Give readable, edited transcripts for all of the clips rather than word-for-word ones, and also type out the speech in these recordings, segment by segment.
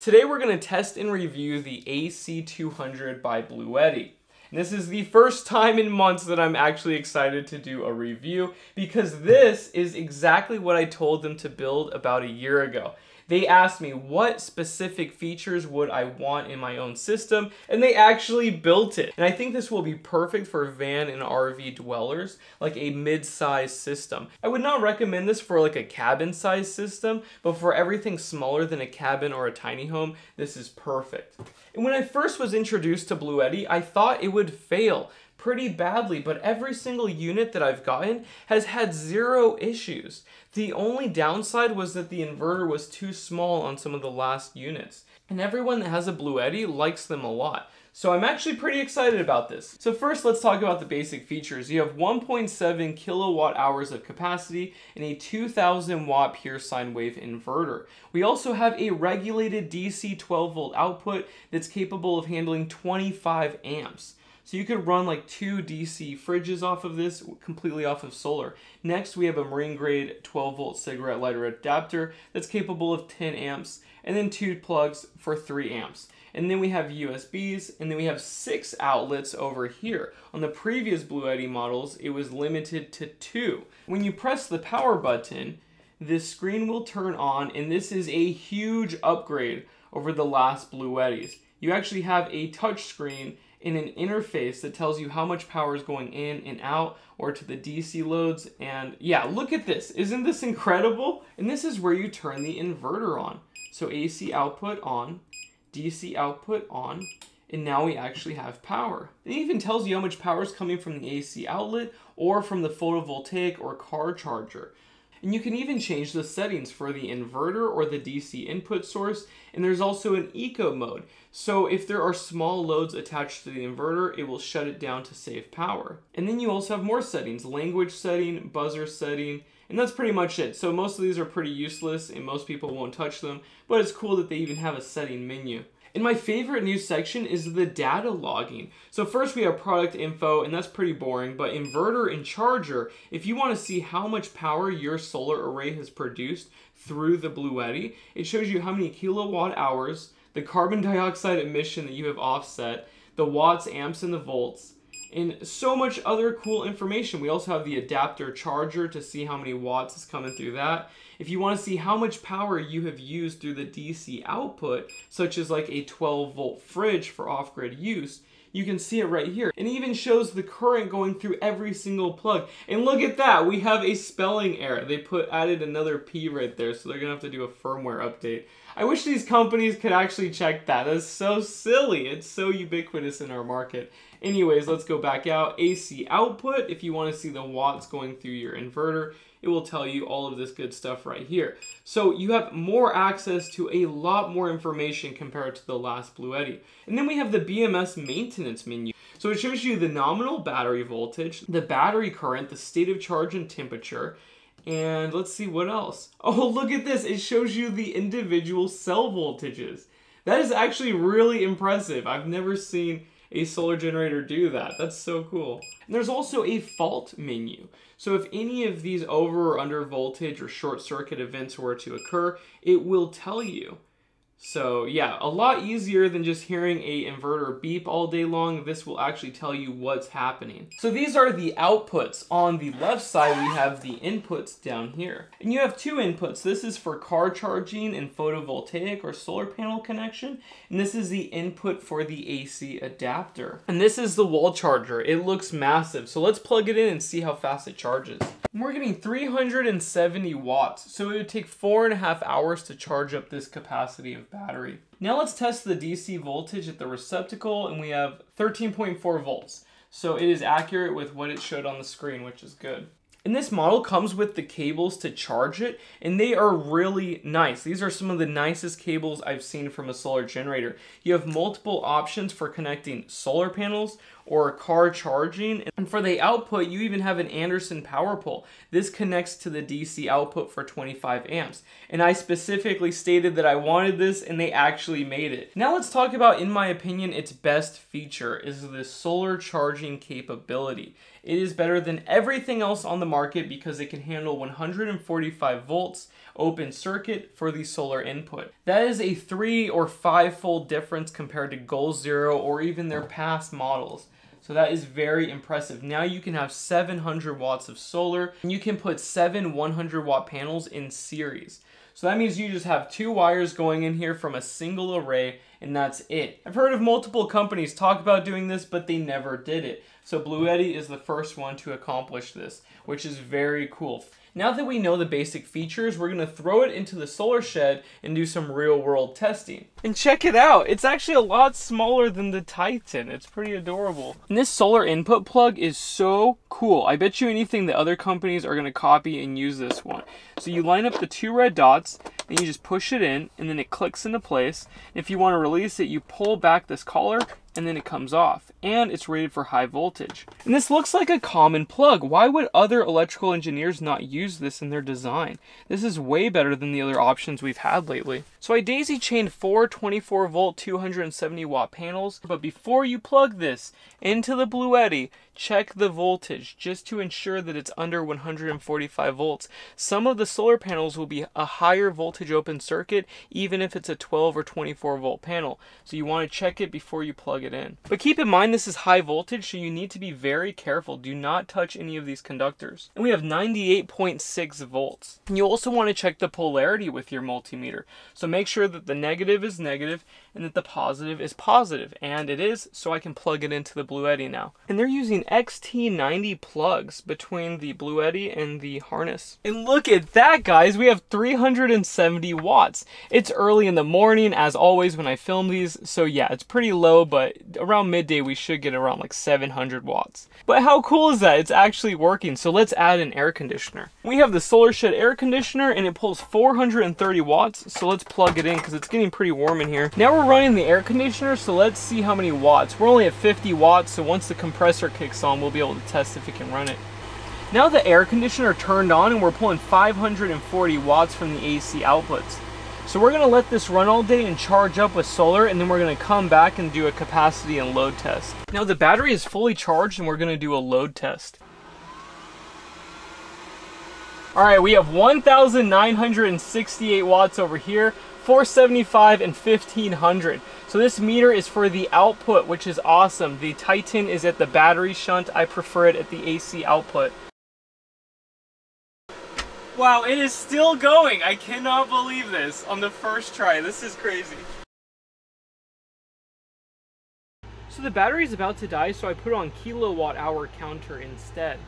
Today we're going to test and review the AC200 by Bluetti. And this is the first time in months that I'm actually excited to do a review because this is exactly what I told them to build about a year ago. They asked me what specific features would I want in my own system, and they actually built it. And I think this will be perfect for van and RV dwellers, like a mid-size system. I would not recommend this for like a cabin-size system, but for everything smaller than a cabin or a tiny home, this is perfect. And when I first was introduced to Bluetti, I thought it would fail pretty badly, but every single unit that I've gotten has had zero issues. The only downside was that the inverter was too small on some of the last units. And everyone that has a Bluetti likes them a lot. So I'm actually pretty excited about this. So first, let's talk about the basic features. You have 1.7 kilowatt hours of capacity and a 2000 watt pure sine wave inverter. We also have a regulated DC 12 volt output that's capable of handling 25 amps. So you could run like 2 DC fridges off of this, completely off of solar. Next, we have a marine grade 12 volt cigarette lighter adapter that's capable of 10 amps, and then 2 plugs for 3 amps. And then we have USBs, and then we have 6 outlets over here. On the previous Bluetti models, it was limited to 2. When you press the power button, this screen will turn on, and this is a huge upgrade over the last Bluettis. You actually have a touch screen in an interface that tells you how much power is going in and out or to the DC loads. And yeah, look at this. Isn't this incredible? And this is where you turn the inverter on. So AC output on, DC output on, and now we actually have power. It even tells you how much power is coming from the AC outlet or from the photovoltaic or car charger. And you can even change the settings for the inverter or the DC input source. And there's also an eco mode. So if there are small loads attached to the inverter, it will shut it down to save power. And then you also have more settings, language setting, buzzer setting, and that's pretty much it. So most of these are pretty useless and most people won't touch them, but it's cool that they even have a setting menu. And my favorite new section is the data logging. So first we have product info, and that's pretty boring, but inverter and charger, if you want to see how much power your solar array has produced through the Bluetti, it shows you how many kilowatt hours, the carbon dioxide emission that you have offset, the watts, amps, and the volts, and so much other cool information. We also have the adapter charger to see how many watts is coming through that. If you want to see how much power you have used through the DC output, such as like a 12 volt fridge for off-grid use, you can see it right here. It even shows the current going through every single plug. And look at that, we have a spelling error. They added another P right there, so they're gonna have to do a firmware update. I wish these companies could actually check that. That's so silly. It's so ubiquitous in our market. Anyways, let's go back out. AC output, if you want to see the watts going through your inverter, it will tell you all of this good stuff right here. So you have more access to a lot more information compared to the last Bluetti. And then we have the Bms Maintenance Menu. So it shows you the nominal battery voltage, the battery current, the state of charge and temperature, and let's see what else. Oh, look at this. It shows you the individual cell voltages. That is actually really impressive. I've never seen a solar generator do that. That's so cool. And there's also a fault menu. So if any of these over or under voltage or short circuit events were to occur, it will tell you. So yeah, a lot easier than just hearing a inverter beep all day long. This will actually tell you what's happening. So these are the outputs. On the left side, we have the inputs down here. And you have 2 inputs. This is for car charging and photovoltaic or solar panel connection. And this is the input for the AC adapter. And this is the wall charger. It looks massive. So let's plug it in and see how fast it charges. And we're getting 370 watts. So it would take 4.5 hours to charge up this capacity of battery. Now let's test the DC voltage at the receptacle, and we have 13.4 volts. So it is accurate with what it showed on the screen, which is good. And this model comes with the cables to charge it, and they are really nice. These are some of the nicest cables I've seen from a solar generator. You have multiple options for connecting solar panels or car charging, and for the output, you even have an Anderson power pole. This connects to the DC output for 25 amps. And I specifically stated that I wanted this, and they actually made it. Now let's talk about, in my opinion, its best feature is the solar charging capability. It is better than everything else on the market because it can handle 145 volts open circuit for the solar input. That is a 3 or 5-fold difference compared to Goal Zero or even their past models. So that is very impressive. Now you can have 700 watts of solar, and you can put 7 100-watt panels in series. So that means you just have 2 wires going in here from a single array, and that's it. I've heard of multiple companies talk about doing this, but they never did it. So Bluetti is the first one to accomplish this, which is very cool. Now that we know the basic features, we're going to throw it into the solar shed and do some real-world testing. And check it out! It's actually a lot smaller than the Titan. It's pretty adorable. And this solar input plug is so cool. I bet you anything that other companies are going to copy and use this one. So you line up the 2 red dots, and you just push it in, and then it clicks into place. And if you want to release it, you pull back this collar, and then it comes off. And it's rated for high voltage. And this looks like a common plug. Why would other electrical engineers not use this in their design? This is way better than the other options we've had lately. So I daisy chained 4 24 volt 270 watt panels, but before you plug this into the Bluetti, check the voltage just to ensure that it's under 145 volts. Some of the solar panels will be a higher voltage open circuit even if it's a 12 or 24 volt panel. So you want to check it before you plug it in. But keep in mind this is high voltage, so you need to be very careful. Do not touch any of these conductors. And we have 98.6 volts. And you also want to check the polarity with your multimeter. So make sure that the negative is negative and that the positive is positive. And it is, so I can plug it into the Bluetti now. And they're using XT90 plugs between the Bluetti and the harness. And look at that, guys! We have 370 watts. It's early in the morning, as always, when I film these. So yeah, it's pretty low, but around midday we should get around like 700 watts. But how cool is that? It's actually working. So let's add an air conditioner. We have the solar shed air conditioner, and it pulls 430 watts. So let's plug it in because it's getting pretty warm in here. Now we're running the air conditioner, so let's see how many watts. We're only at 50 watts, so once the compressor kicks on, we'll be able to test if it can run it. Now the air conditioner turned on, and we're pulling 540 watts from the AC outputs. So we're going to let this run all day and charge up with solar, and then we're going to come back and do a capacity and load test. Now the battery is fully charged, and we're going to do a load test. Alright, we have 1,968 watts over here, 475 and 1,500. So this meter is for the output, which is awesome. The Titan is at the battery shunt. I prefer it at the AC output. Wow, it is still going. I cannot believe this on the first try. This is crazy. So the battery is about to die, so I put on kilowatt hour counter instead.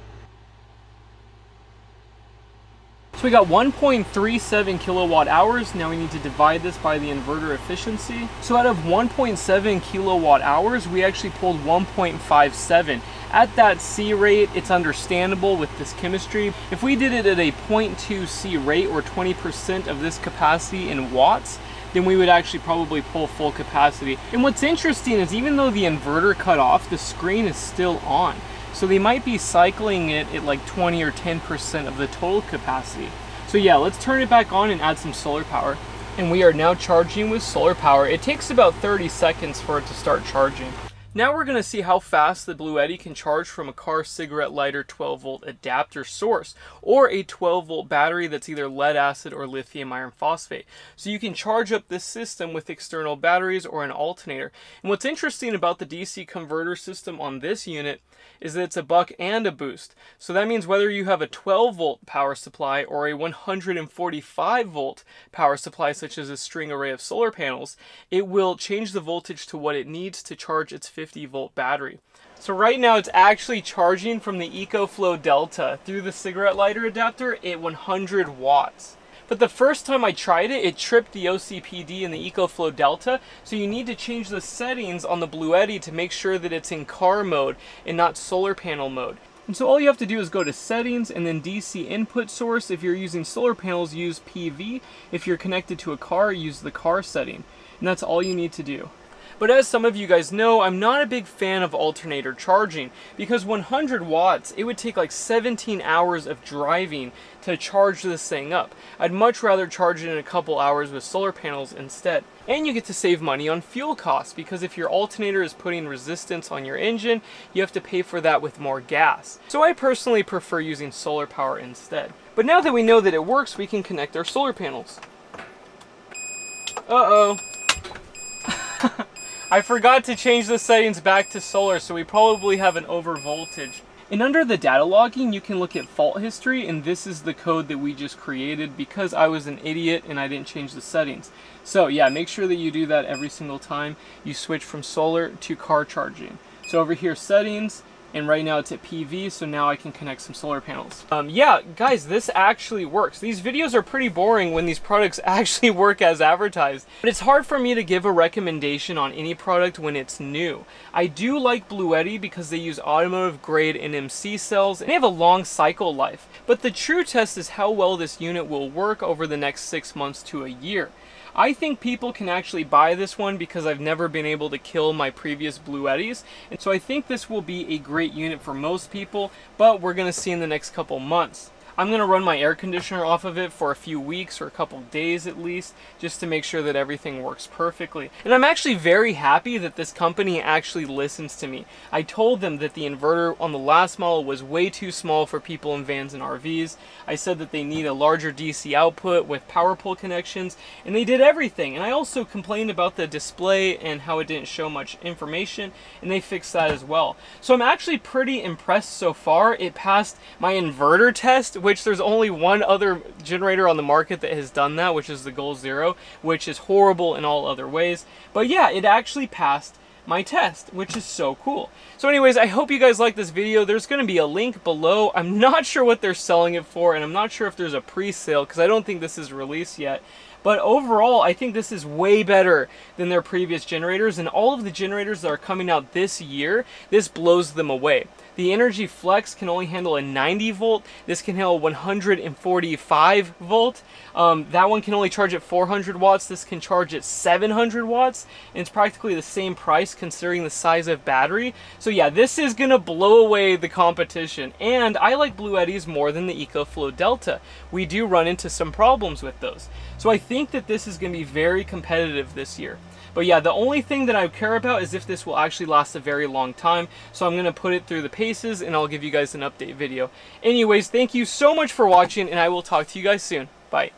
So we got 1.37 kilowatt hours. Now we need to divide this by the inverter efficiency. So out of 1.7 kilowatt hours, we actually pulled 1.57. At that C rate, it's understandable with this chemistry. If we did it at a 0.2 C rate, or 20% of this capacity in watts, then we would actually probably pull full capacity. And what's interesting is even though the inverter cut off, the screen is still on. So they might be cycling it at like 20 or 10% of the total capacity. So yeah, let's turn it back on and add some solar power. And we are now charging with solar power. It takes about 30 seconds for it to start charging. Now we're going to see how fast the Bluetti can charge from a car cigarette lighter 12 volt adapter source, or a 12 volt battery that's either lead acid or lithium iron phosphate. So you can charge up this system with external batteries or an alternator. And what's interesting about the DC converter system on this unit is that it's a buck and a boost. So that means whether you have a 12 volt power supply or a 145 volt power supply, such as a string array of solar panels, it will change the voltage to what it needs to charge its 50 volt battery. So right now it's actually charging from the Ecoflow Delta through the cigarette lighter adapter at 100 watts. But the first time I tried it, it tripped the OCPD in the Ecoflow Delta, so you need to change the settings on the Bluetti to make sure that it's in car mode and not solar panel mode. And so all you have to do is go to settings and then DC input source. If you're using solar panels, use PV. If you're connected to a car, use the car setting. And that's all you need to do. But as some of you guys know, I'm not a big fan of alternator charging, because 100 watts, it would take like 17 hours of driving to charge this thing up. I'd much rather charge it in a couple hours with solar panels instead. And you get to save money on fuel costs, because if your alternator is putting resistance on your engine, you have to pay for that with more gas. So I personally prefer using solar power instead. But now that we know that it works, we can connect our solar panels. Uh-oh. I forgot to change the settings back to solar, so we probably have an over voltage. And under the data logging, you can look at fault history, and this is the code that we just created because I was an idiot and I didn't change the settings. So yeah, make sure that you do that every single time you switch from solar to car charging. So over here, settings, and right now it's at PV, so now I can connect some solar panels. Yeah, guys, this actually works. These videos are pretty boring when these products actually work as advertised. But it's hard for me to give a recommendation on any product when it's new. I do like Bluetti because they use automotive grade NMC cells and they have a long cycle life. But the true test is how well this unit will work over the next 6 months to a year. I think people can actually buy this one because I've never been able to kill my previous Bluettis, and so I think this will be a great unit for most people, but we're going to see in the next couple months. I'm going to run my air conditioner off of it for a few weeks or a couple days at least, just to make sure that everything works perfectly. And I'm actually very happy that this company actually listens to me. I told them that the inverter on the last model was way too small for people in vans and RVs. I said that they need a larger DC output with power pole connections, and they did everything. And I also complained about the display and how it didn't show much information, and they fixed that as well. So I'm actually pretty impressed so far. It passed my inverter test, which there's only one other generator on the market that has done that, which is the Goal Zero, which is horrible in all other ways. But yeah, it actually passed my test, which is so cool. So anyways, I hope you guys like this video. There's going to be a link below. I'm not sure what they're selling it for, and I'm not sure if there's a pre-sale because I don't think this is released yet. But overall, I think this is way better than their previous generators, and all of the generators that are coming out this year, this blows them away. The Energy Flex can only handle a 90 volt. This can handle 145 volt. That one can only charge at 400 watts. This can charge at 700 watts. And it's practically the same price considering the size of battery. So yeah, this is going to blow away the competition. And I like Bluettis more than the Ecoflow Delta. We do run into some problems with those. So I think that this is going to be very competitive this year. But yeah, the only thing that I care about is if this will actually last a very long time. So I'm going to put it through the paces and I'll give you guys an update video. Anyways, thank you so much for watching and I will talk to you guys soon. Bye.